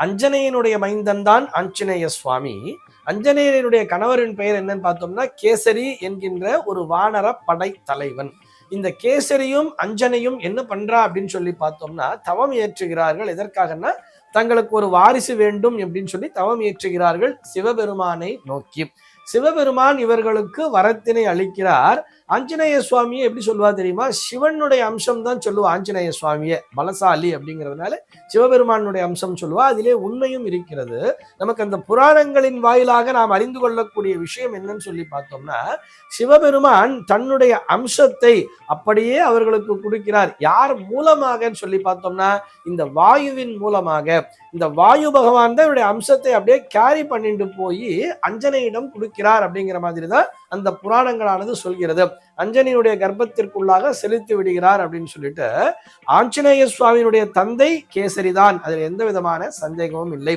அஞ்சனையனுடைய மைந்தன் தான் ஆஞ்சநேய சுவாமி. அஞ்சனேயனுடைய கணவரின் பெயர் என்னன்னு பார்த்தோம்னா கேசரி என்கின்ற ஒரு வானர படை தலைவன். இந்த கேசரியும் அஞ்சனையும் என்ன பண்றா அப்படின்னு சொல்லி பார்த்தோம்னா தவம் ஏற்றுகிறார்கள். எதற்காகனா தங்களுக்கு ஒரு வாரிசு வேண்டும் அப்படின்னு சொல்லி தவம் ஏற்றுகிறார்கள் சிவபெருமானை நோக்கி. சிவபெருமான் இவர்களுக்கு வரத்தினை அளிக்கிறார். ஆஞ்சநேய சுவாமியை எப்படி சொல்லுவா தெரியுமா? சிவனுடைய அம்சம் தான் சொல்லுவா ஆஞ்சநேய சுவாமியை, பலசாலி அப்படிங்கிறதுனால சிவபெருமானுடைய அம்சம் சொல்லுவா. அதிலே உண்மையும் இருக்கிறது. நமக்கு அந்த புராணங்களின் வாயிலாக நாம் அறிந்து கொள்ளக்கூடிய விஷயம் என்னன்னு சொல்லி பார்த்தோம்னா சிவபெருமான் தன்னுடைய அம்சத்தை அப்படியே அவர்களுக்கு கொடுக்கிறார். யார் மூலமாக சொல்லி பார்த்தோம்னா இந்த வாயுவின் மூலமாக. இந்த வாயு பகவான் தான் இவருடைய அம்சத்தை அப்படியே கேரி பண்ணிட்டு போய் அஞ்சனையிடம் கொடுக்கிறார் அப்படிங்கிற மாதிரி தான் அந்த புராணங்களானது சொல்கிறது. அஞ்சனையுடைய கர்ப்பத்திற்குள்ளாக செலுத்தி விடுகிறார் அப்படின்னு சொல்லிட்டு ஆஞ்சநேய சுவாமியினுடைய தந்தை கேசரிதான், அதில் எந்த விதமான சந்தேகமும் இல்லை.